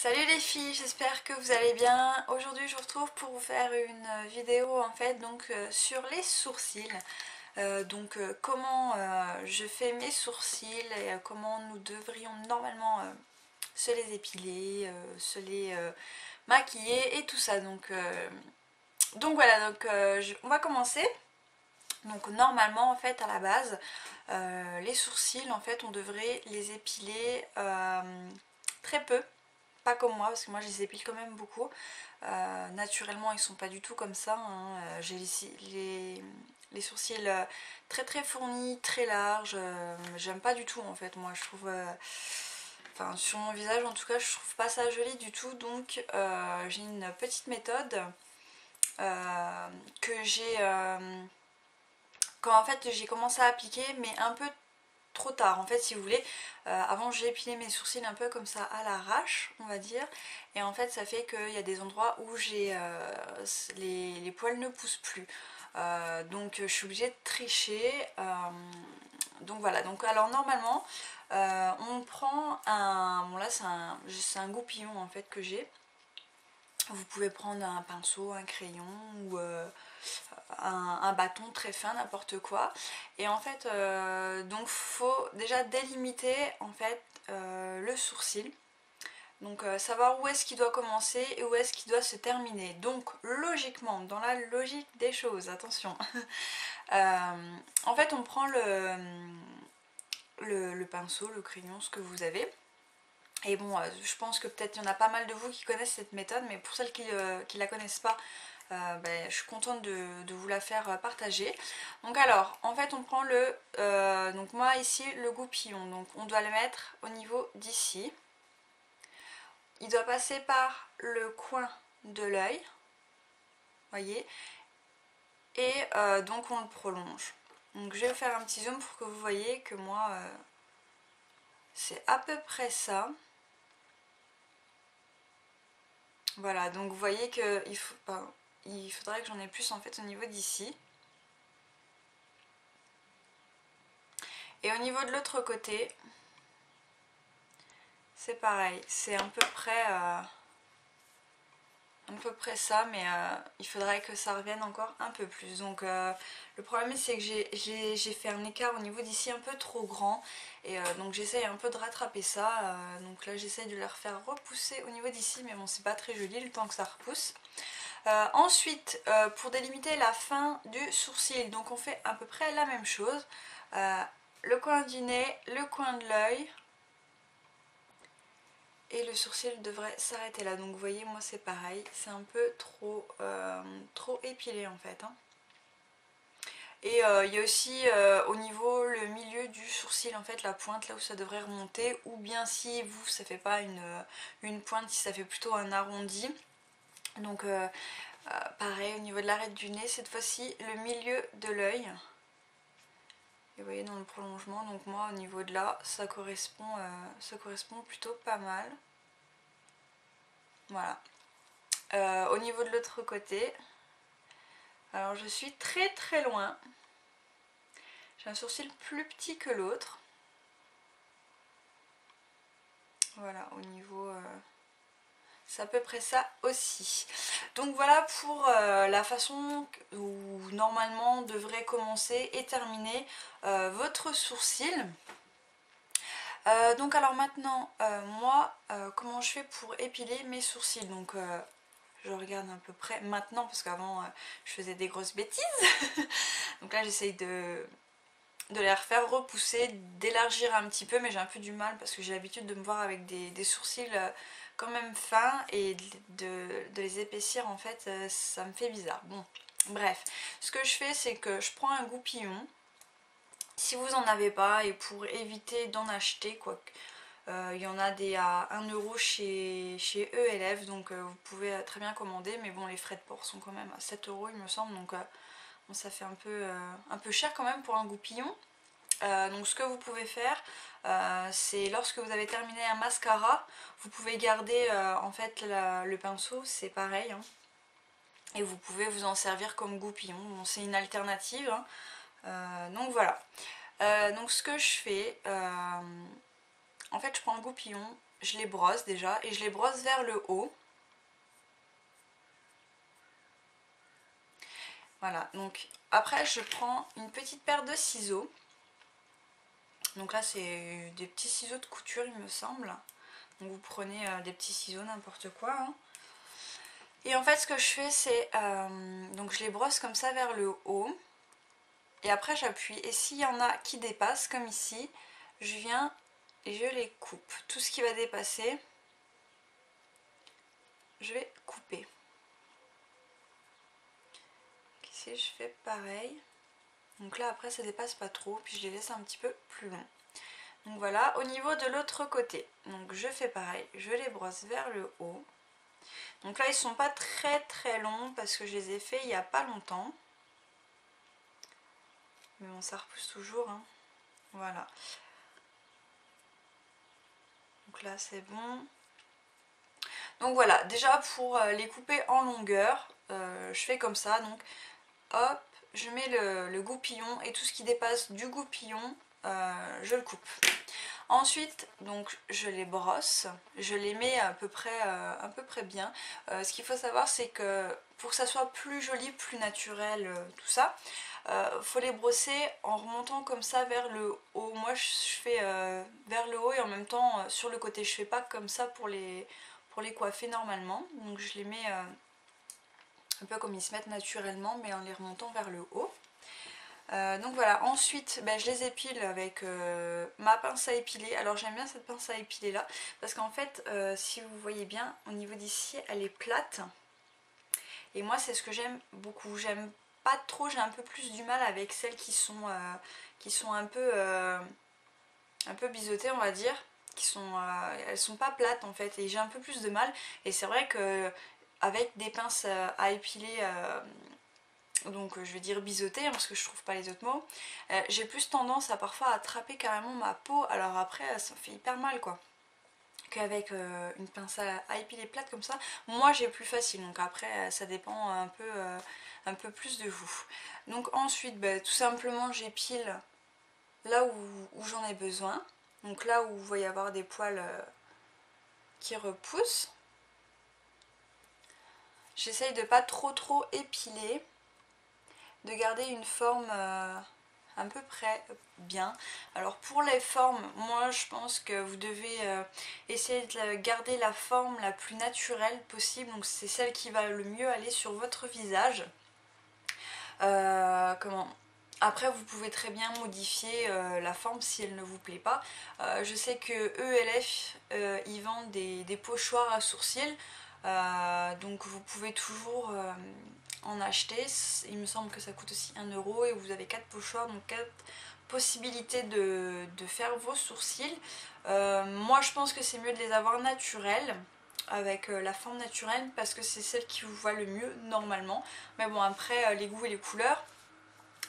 Salut les filles, j'espère que vous allez bien. Aujourd'hui je vous retrouve pour vous faire une vidéo en fait sur les sourcils. Comment je fais mes sourcils et comment nous devrions normalement se les épiler, se les maquiller et tout ça. On va commencer. Donc normalement en fait à la base les sourcils en fait on devrait les épiler très peu. Pas comme moi, parce que moi je les épile quand même beaucoup. Naturellement, ils sont pas du tout comme ça. Hein. J'ai les sourcils très très fournis, très larges. J'aime pas du tout en fait. Moi, je trouve. Enfin, sur mon visage en tout cas, je trouve pas ça joli du tout. J'ai une petite méthode que j'ai. Quand en fait j'ai commencé à appliquer, mais un peu trop tard en fait si vous voulez. Avant j'ai épilé mes sourcils un peu comme ça à l'arrache on va dire, et en fait ça fait qu'il y a des endroits où j'ai les poils ne poussent plus. Donc je suis obligée de tricher. Donc voilà, donc alors normalement on prend un... Bon là c'est un goupillon en fait que j'ai. Vous pouvez prendre un pinceau, un crayon ou un bâton très fin, n'importe quoi. Et en fait, donc faut déjà délimiter en fait le sourcil. Donc savoir où est-ce qu'il doit commencer et où est-ce qu'il doit se terminer. Donc logiquement, dans la logique des choses, attention. En fait, on prend le pinceau, le crayon, ce que vous avez. Et bon, je pense que peut-être il y en a pas mal de vous qui connaissent cette méthode, mais pour celles qui la connaissent pas, je suis contente de vous la faire partager. Donc alors, en fait on prend donc moi ici le goupillon, donc on doit le mettre au niveau d'ici. Il doit passer par le coin de l'œil, voyez, et donc on le prolonge. Donc je vais vous faire un petit zoom pour que vous voyez que moi c'est à peu près ça. Voilà, donc vous voyez que il faudrait que j'en ai plus en fait au niveau d'ici. Et au niveau de l'autre côté, c'est pareil, c'est à peu près ça, mais il faudrait que ça revienne encore un peu plus. Donc le problème c'est que j'ai fait un écart au niveau d'ici un peu trop grand, et donc j'essaye un peu de rattraper ça. Donc là j'essaye de le refaire repousser au niveau d'ici, mais bon c'est pas très joli le temps que ça repousse. Ensuite, pour délimiter la fin du sourcil, donc on fait à peu près la même chose. Le coin du nez, le coin de l'œil, et le sourcil devrait s'arrêter là. Donc vous voyez, moi c'est pareil, c'est un peu trop épilé en fait. Hein. Et il y a aussi au niveau le milieu du sourcil, en fait la pointe là où ça devrait remonter, ou bien si vous ça fait pas une pointe, si ça fait plutôt un arrondi. Donc pareil au niveau de l'arête du nez, cette fois-ci le milieu de l'œil. Et vous voyez dans le prolongement, donc moi au niveau de là, ça correspond plutôt pas mal. Voilà. Au niveau de l'autre côté, alors je suis très très loin. J'ai un sourcil plus petit que l'autre. Voilà, au niveau... c'est à peu près ça aussi. Donc voilà pour la façon où normalement devrait commencer et terminer votre sourcil. Donc alors maintenant, moi, comment je fais pour épiler mes sourcils? Donc je regarde à peu près maintenant, parce qu'avant je faisais des grosses bêtises. Donc là j'essaye de les refaire repousser, d'élargir un petit peu, mais j'ai un peu du mal parce que j'ai l'habitude de me voir avec des sourcils quand même fins, et de les épaissir en fait ça me fait bizarre. Bon, bref, ce que je fais c'est que je prends un goupillon. Si vous en avez pas, et pour éviter d'en acheter, quoi, il y en a des à 1 € chez ELF, donc vous pouvez très bien commander, mais bon les frais de port sont quand même à 7 € il me semble, donc bon, ça fait un peu cher quand même pour un goupillon. Donc ce que vous pouvez faire, c'est lorsque vous avez terminé un mascara, vous pouvez garder en fait le pinceau, c'est pareil, hein, et vous pouvez vous en servir comme goupillon. Bon, c'est une alternative, hein. Donc voilà. Donc ce que je fais, en fait je prends le goupillon, je les brosse déjà et je les brosse vers le haut. Voilà, donc après je prends une petite paire de ciseaux. Donc là c'est des petits ciseaux de couture il me semble. Donc vous prenez des petits ciseaux, n'importe quoi. Hein. Et en fait ce que je fais c'est, donc je les brosse comme ça vers le haut. Et après j'appuie. Et s'il y en a qui dépassent comme ici, je viens et je les coupe. Tout ce qui va dépasser, je vais couper. Ici je fais pareil. Donc là après ça dépasse pas trop, puis je les laisse un petit peu plus longs. Donc voilà, au niveau de l'autre côté, donc je fais pareil, je les brosse vers le haut. Donc là ils sont pas très longs parce que je les ai fait il n'y a pas longtemps. Mais bon ça repousse toujours, hein. Voilà. Donc là c'est bon. Donc voilà, déjà pour les couper en longueur, je fais comme ça, donc hop, je mets le goupillon et tout ce qui dépasse du goupillon, je le coupe. Ensuite, donc je les brosse, je les mets à peu près bien. Ce qu'il faut savoir, c'est que pour que ça soit plus joli, plus naturel, tout ça, faut les brosser en remontant comme ça vers le haut. Moi, je fais vers le haut et en même temps sur le côté. Je fais pas comme ça pour les coiffer normalement. Donc je les mets un peu comme ils se mettent naturellement, mais en les remontant vers le haut. Donc voilà, ensuite ben, je les épile avec ma pince à épiler. Alors j'aime bien cette pince à épiler là parce qu'en fait si vous voyez bien au niveau d'ici elle est plate et moi c'est ce que j'aime beaucoup. J'aime pas trop, j'ai un peu plus du mal avec celles qui sont un peu biseautées on va dire, elles sont pas plates en fait et j'ai un peu plus de mal. Et c'est vrai que avec des pinces à épiler donc je vais dire biseauter hein, parce que je trouve pas les autres mots, j'ai plus tendance à parfois attraper carrément ma peau. Alors après ça fait hyper mal quoi, qu'avec une pince à épiler plate comme ça, moi j'ai plus facile. Donc après ça dépend un peu plus de vous. Donc ensuite bah, tout simplement j'épile là où j'en ai besoin. Donc là où il va y avoir des poils qui repoussent. J'essaye de pas trop épiler, de garder une forme à peu près bien. Alors pour les formes, moi je pense que vous devez essayer de garder la forme la plus naturelle possible. Donc c'est celle qui va le mieux aller sur votre visage. Après vous pouvez très bien modifier la forme si elle ne vous plaît pas. Je sais que ELF ils vendent des pochoirs à sourcils. Donc vous pouvez toujours en acheter. Il me semble que ça coûte aussi 1 € et vous avez 4 pochoirs, donc 4 possibilités de faire vos sourcils. Moi je pense que c'est mieux de les avoir naturels, avec la forme naturelle, parce que c'est celle qui vous va le mieux normalement. Mais bon après les goûts et les couleurs,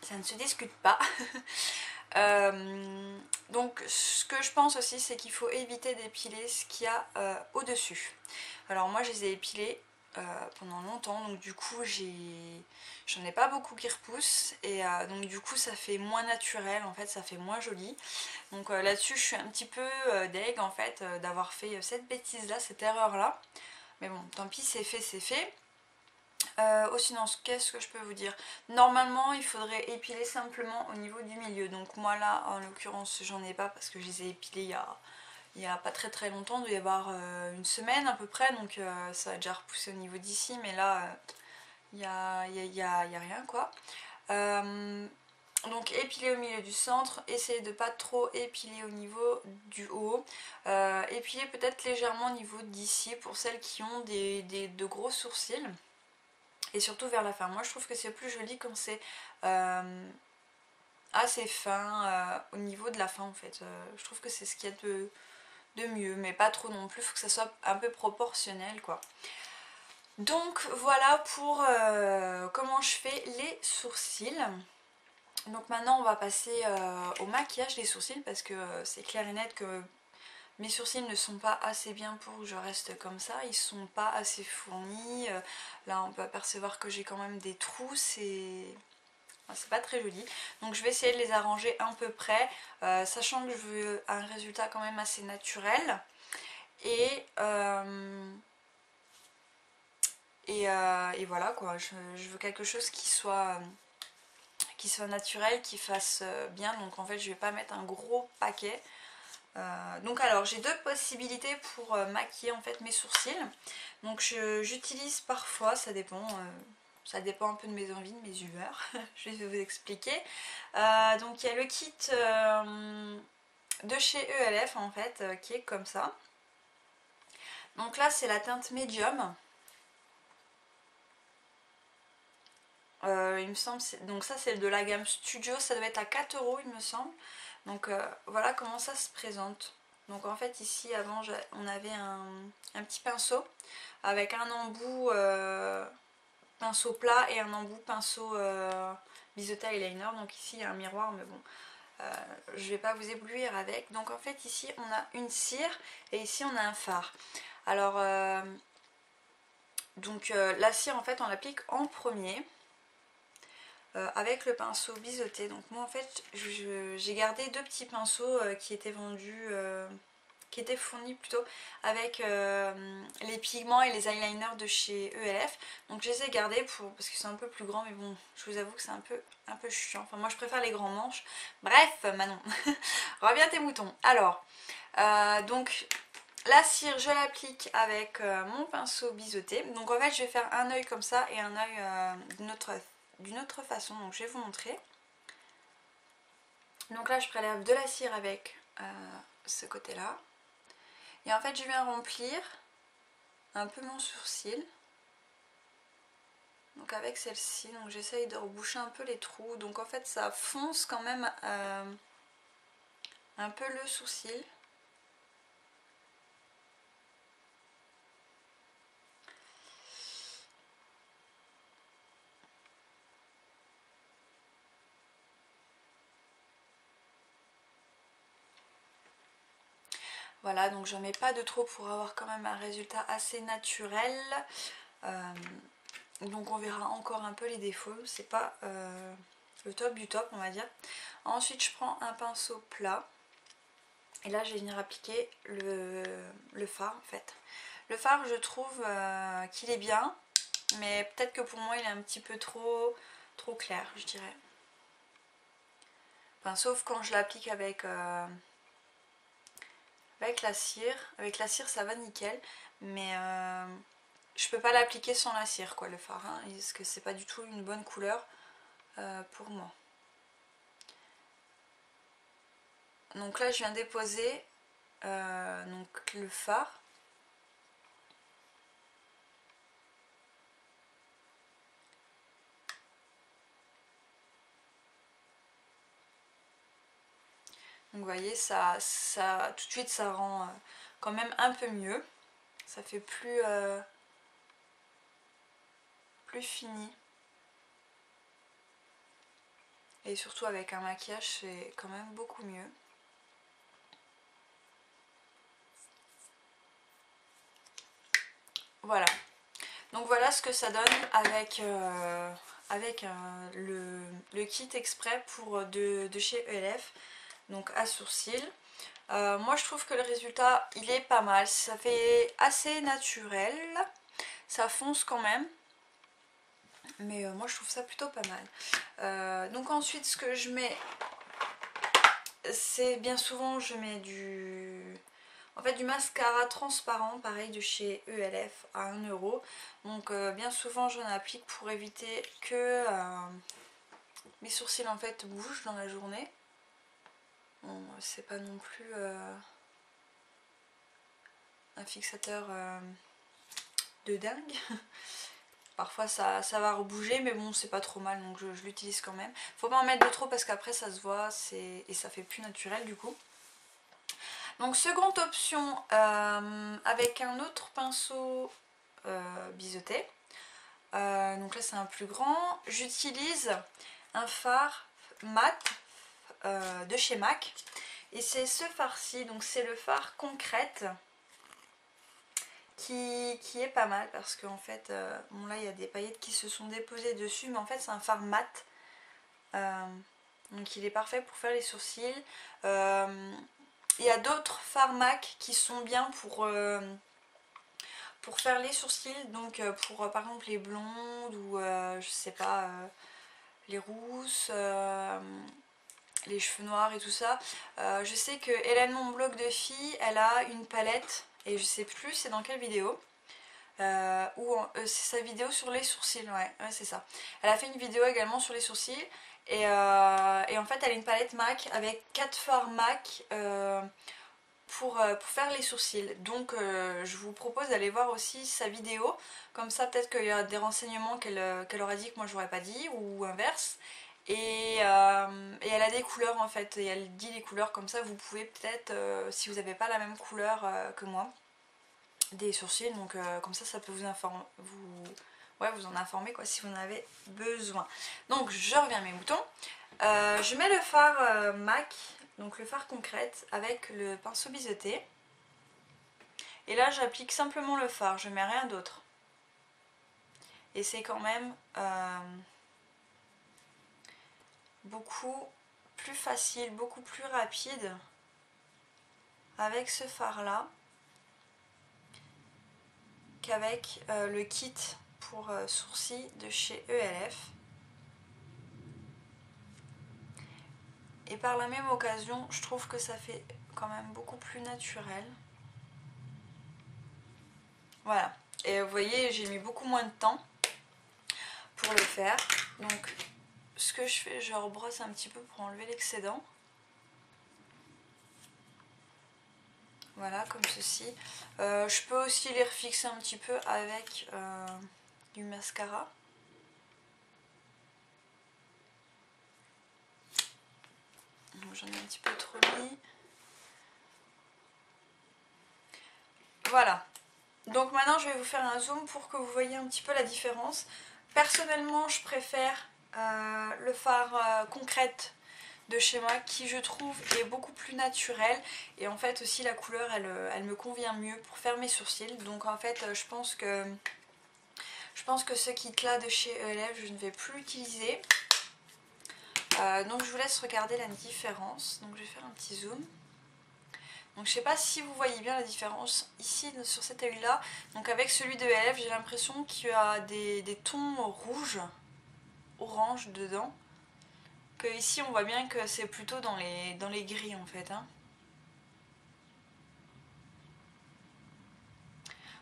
ça ne se discute pas. Donc ce que je pense aussi c'est qu'il faut éviter d'épiler ce qu'il y a au-dessus. Alors moi je les ai épilés pendant longtemps, donc du coup j'en ai pas beaucoup qui repoussent et donc du coup ça fait moins naturel en fait, ça fait moins joli. Donc là-dessus je suis un petit peu deg en fait d'avoir fait cette bêtise là, cette erreur là. Mais bon tant pis, c'est fait, c'est fait. Sinon qu'est-ce que je peux vous dire, normalement il faudrait épiler simplement au niveau du milieu. Donc moi là en l'occurrence j'en ai pas parce que je les ai épilés il y a pas très longtemps, il doit y avoir une semaine à peu près, donc ça a déjà repoussé au niveau d'ici, mais là il y a rien quoi. Donc épiler au milieu du centre, essayez de pas trop épiler au niveau du haut, épiler peut-être légèrement au niveau d'ici pour celles qui ont de gros sourcils. Et surtout vers la fin. Moi je trouve que c'est plus joli quand c'est assez fin au niveau de la fin en fait. Je trouve que c'est ce qu'il y a de mieux, mais pas trop non plus, il faut que ça soit un peu proportionnel quoi. Donc voilà pour comment je fais les sourcils. Donc maintenant on va passer au maquillage des sourcils parce que c'est clair et net que mes sourcils ne sont pas assez bien pour que je reste comme ça, ils sont pas assez fournis. Là on peut apercevoir que j'ai quand même des trous, c'est pas très joli. Donc je vais essayer de les arranger à peu près, sachant que je veux un résultat quand même assez naturel. Et, et voilà quoi, je veux quelque chose qui soit naturel, qui fasse bien. Donc en fait je vais pas mettre un gros paquet. Donc alors j'ai deux possibilités pour maquiller en fait mes sourcils. Donc j'utilise parfois, ça dépend un peu de mes envies, de mes humeurs. Je vais vous expliquer. Donc il y a le kit de chez ELF en fait qui est comme ça. Donc là c'est la teinte médium. Il me semble, donc ça c'est de la gamme Studio, ça doit être à 4 € il me semble. Donc voilà comment ça se présente. Donc en fait ici avant on avait un petit pinceau avec un embout pinceau plat et un embout pinceau biseauté eyeliner. Donc ici il y a un miroir mais bon je vais pas vous éblouir avec. Donc en fait ici on a une cire et ici on a un fard. Alors donc la cire en fait on l'applique en premier. Avec le pinceau biseauté. Donc moi en fait j'ai gardé deux petits pinceaux qui étaient vendus, qui étaient fournis plutôt avec les pigments et les eyeliners de chez ELF. Donc je les ai gardés parce que c'est un peu plus grand, mais bon je vous avoue que c'est un peu chiant. Enfin moi je préfère les grands manches. Bref Manon, reviens tes moutons. Alors donc la cire je l'applique avec mon pinceau biseauté. Donc en fait je vais faire un œil comme ça et un œil d'une autre façon, donc je vais vous montrer. Donc là je prélève de la cire avec ce côté là et en fait je viens remplir un peu mon sourcil, donc avec celle-ci. Donc j'essaye de reboucher un peu les trous, donc en fait ça fonce quand même un peu le sourcil. Voilà, donc j'en mets pas de trop pour avoir quand même un résultat assez naturel. Donc on verra encore un peu les défauts, c'est pas le top du top on va dire. Ensuite je prends un pinceau plat et là je vais venir appliquer le fard en fait. Le fard je trouve qu'il est bien, mais peut-être que pour moi il est un petit peu trop clair je dirais. Enfin, sauf quand je l'applique avec la cire. Avec la cire ça va nickel, mais je peux pas l'appliquer sans la cire quoi, le fard, hein, parce que c'est pas du tout une bonne couleur pour moi. Donc là je viens déposer donc le fard. Donc vous voyez ça tout de suite ça rend quand même un peu mieux. Ça fait plus fini. Et surtout avec un maquillage c'est quand même beaucoup mieux. Voilà. Donc voilà ce que ça donne avec le kit exprès de chez ELF. Donc à sourcils. Moi je trouve que le résultat il est pas mal. Ça fait assez naturel. Ça fonce quand même. Mais moi je trouve ça plutôt pas mal. Donc ensuite ce que je mets, c'est bien souvent je mets du mascara transparent, pareil de chez ELF à 1 €. Donc bien souvent j'en applique pour éviter que mes sourcils en fait bougent dans la journée. Bon, c'est pas non plus un fixateur de dingue. Parfois ça va rebouger, mais bon c'est pas trop mal, donc je l'utilise quand même. Faut pas en mettre de trop parce qu'après ça se voit et ça fait plus naturel du coup. Donc seconde option, avec un autre pinceau biseauté. Donc là c'est un plus grand. J'utilise un fard mat de chez MAC. Et c'est ce fard-ci, donc c'est le fard Concrète. Qui est pas mal parce qu'en fait, bon là il y a des paillettes qui se sont déposées dessus, mais en fait c'est un fard mat. Donc il est parfait pour faire les sourcils. Il y a d'autres fards MAC qui sont bien pour faire les sourcils, donc pour par exemple les blondes ou je sais pas, les rousses, les cheveux noirs et tout ça. Je sais que Hélène, mon blog de fille, elle a une palette, et je sais plus c'est dans quelle vidéo. C'est sa vidéo sur les sourcils, ouais c'est ça. Elle a fait une vidéo également sur les sourcils et en fait elle a une palette MAC avec 4 fards MAC pour faire les sourcils. Donc je vous propose d'aller voir aussi sa vidéo, comme ça peut-être qu'il y a des renseignements qu'elle aura dit que moi j'aurais pas dit ou inverse. Et elle a des couleurs en fait, et elle dit les couleurs, comme ça vous pouvez peut-être, si vous n'avez pas la même couleur que moi, des sourcils, donc comme ça peut vous informer, vous en informer quoi si vous en avez besoin. Donc je reviens à mes boutons. Je mets le fard MAC, donc le fard concrète avec le pinceau biseauté. Et là j'applique simplement le fard, je mets rien d'autre. Et c'est quand même beaucoup plus facile, beaucoup plus rapide avec ce fard là qu'avec le kit pour sourcils de chez ELF. Et par la même occasion, je trouve que ça fait quand même beaucoup plus naturel. Voilà. Et vous voyez, j'ai mis beaucoup moins de temps pour le faire. Donc, ce que je fais, je rebrosse un petit peu pour enlever l'excédent. Voilà, comme ceci. Je peux aussi les refixer un petit peu avec du mascara. J'en ai un petit peu trop mis. Voilà. Donc maintenant je vais vous faire un zoom pour que vous voyez un petit peu la différence. Personnellement je préfère le fard concrète de chez moi qui je trouve est beaucoup plus naturel. Et en fait aussi la couleur elle me convient mieux pour faire mes sourcils. Donc en fait je pense que ce kit là de chez ELF je ne vais plus l'utiliser. Donc je vous laisse regarder la différence. Donc je vais faire un petit zoom. Donc je sais pas si vous voyez bien la différence ici sur cet œil là. Donc avec celui de ELF j'ai l'impression qu'il y a des tons rouges, orange dedans. Que ici on voit bien que c'est plutôt dans les gris en fait. Hein.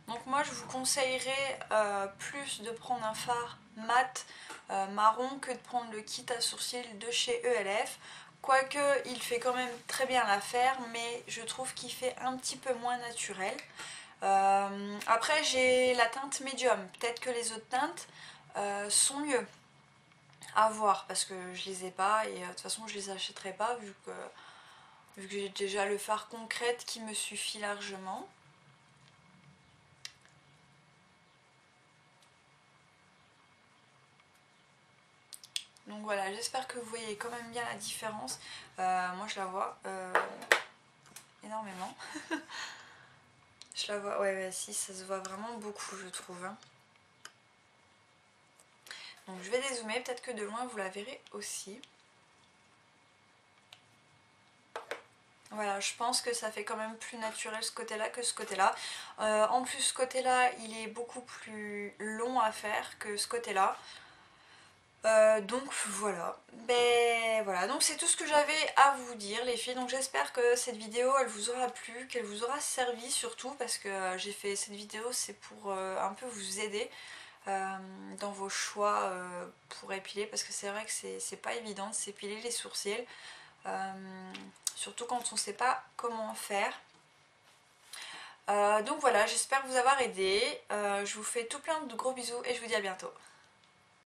Donc moi je vous conseillerais plus de prendre un fard mat marron que de prendre le kit à sourcils de chez ELF. Quoique il fait quand même très bien l'affaire, mais je trouve qu'il fait un petit peu moins naturel. Après j'ai la teinte médium, peut-être que les autres teintes sont mieux à voir parce que je les ai pas et de toute façon je les achèterai pas vu que j'ai déjà le fard concrète qui me suffit largement. Donc voilà, j'espère que vous voyez quand même bien la différence. Moi je la vois énormément. Je la vois, ouais, si, ça se voit vraiment beaucoup je trouve. Hein. Donc je vais dézoomer, peut-être que de loin vous la verrez aussi. Voilà, je pense que ça fait quand même plus naturel ce côté-là que ce côté-là. En plus ce côté-là, il est beaucoup plus long à faire que ce côté-là. Donc voilà, donc c'est tout ce que j'avais à vous dire les filles. Donc j'espère que cette vidéo elle vous aura plu, qu'elle vous aura servi surtout parce que j'ai fait cette vidéo c'est pour un peu vous aider dans vos choix pour épiler, parce que c'est vrai que c'est pas évident de s'épiler les sourcils, surtout quand on sait pas comment faire. Donc voilà, j'espère vous avoir aidé, je vous fais tout plein de gros bisous et je vous dis à bientôt.